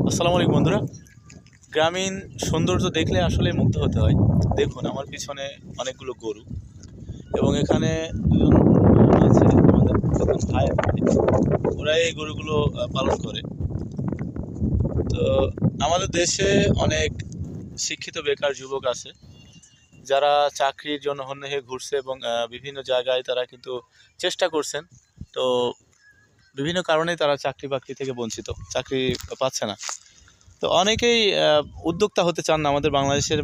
আসসালামু আলাইকুম বন্ধুরা। গ্রামীণ সৌন্দর্য দেখলে আসলে মুগ্ধ হতে হয়। দেখুন আমার পিছনে অনেকগুলো গরু এবং এখানে দুজন আছে আমাদের ভাই। ওরা এই গরুগুলো পালন করে। তো আমাদের দেশে অনেক শিক্ষিত বেকার যুবক আছে যারা চাকরির জন্য হন্যে ঘুরছে এবং বিভিন্ন জায়গায় তারা কিন্তু চেষ্টা করছেন। তো বিভিন্ন কারণেই তারা চাকরি বাকরি থেকে বঞ্চিত, চাকরি পাচ্ছে না। তো অনেকেই উদ্যোক্তা হতে চান না। আমাদের বাংলাদেশের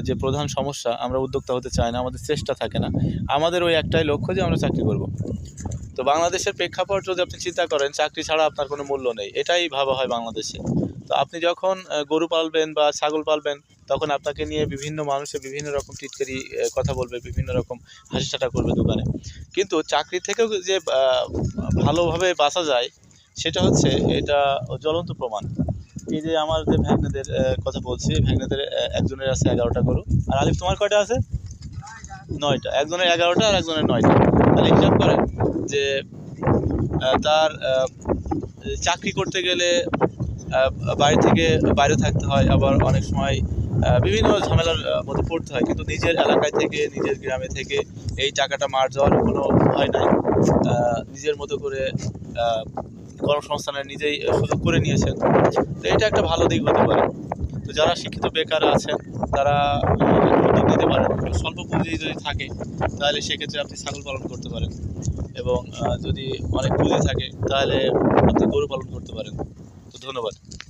যে প্রধান সমস্যা, আমরা উদ্যোক্তা হতে চাই না, আমাদের চেষ্টা থাকে না। আমাদের ওই একটাই লক্ষ্য যে আমরা চাকরি করব। তো বাংলাদেশের প্রেক্ষাপট যদি আপনি চিন্তা করেন, চাকরি ছাড়া আপনার কোনো মূল্য নেই, এটাই ভাবা হয় বাংলাদেশে। তো আপনি যখন গরু পালবেন বা ছাগল পালবেন, তখন আপনাকে নিয়ে বিভিন্ন মানুষের বিভিন্ন রকম টিটকারি কথা বলবে, বিভিন্ন রকম হাসি ঠাট্টা করবে দোকানে। কিন্তু চাকরি থেকেও যে ভালোভাবে বাঁচা যায়, সেটা হচ্ছে এটা জ্বলন্ত প্রমাণ। এই যে আমার যে ভাগ্নেদের কথা বলছি, ভাগ্নেদের একজনের আছে 11টা গরু। আর আলিফ, তোমার কয়টা আছে? 9টা। একজনের 11টা আর একজনের 9টা। তাহলে হিসাব করেন যে তার চাকরি করতে গেলে বাড়ি থেকে বাইরে থাকতে হয়, আবার অনেক সময় বিভিন্ন ঝামেলার মধ্যে পড়তে হয়, কিন্তু নিজের এলাকায় থেকে, নিজের গ্রামে থেকে এই টাকাটা মার যাওয়ার কোনো ভয় নাই। নিজের মতো করে কর্মসংস্থানের নিজেই সুযোগ করে নিয়েছেন। তো এটা একটা ভালো দিক হতে পারে। তো যারা শিক্ষিত বেকার আছেন তারা উদ্যোগ নিতে পারেন। স্বল্প পুঁজি যদি থাকে তাহলে সেক্ষেত্রে আপনি ছাগল পালন করতে পারেন, এবং যদি অনেক পুঁজি থাকে তাহলে আপনি গরু পালন করতে পারেন। তো ধন্যবাদ।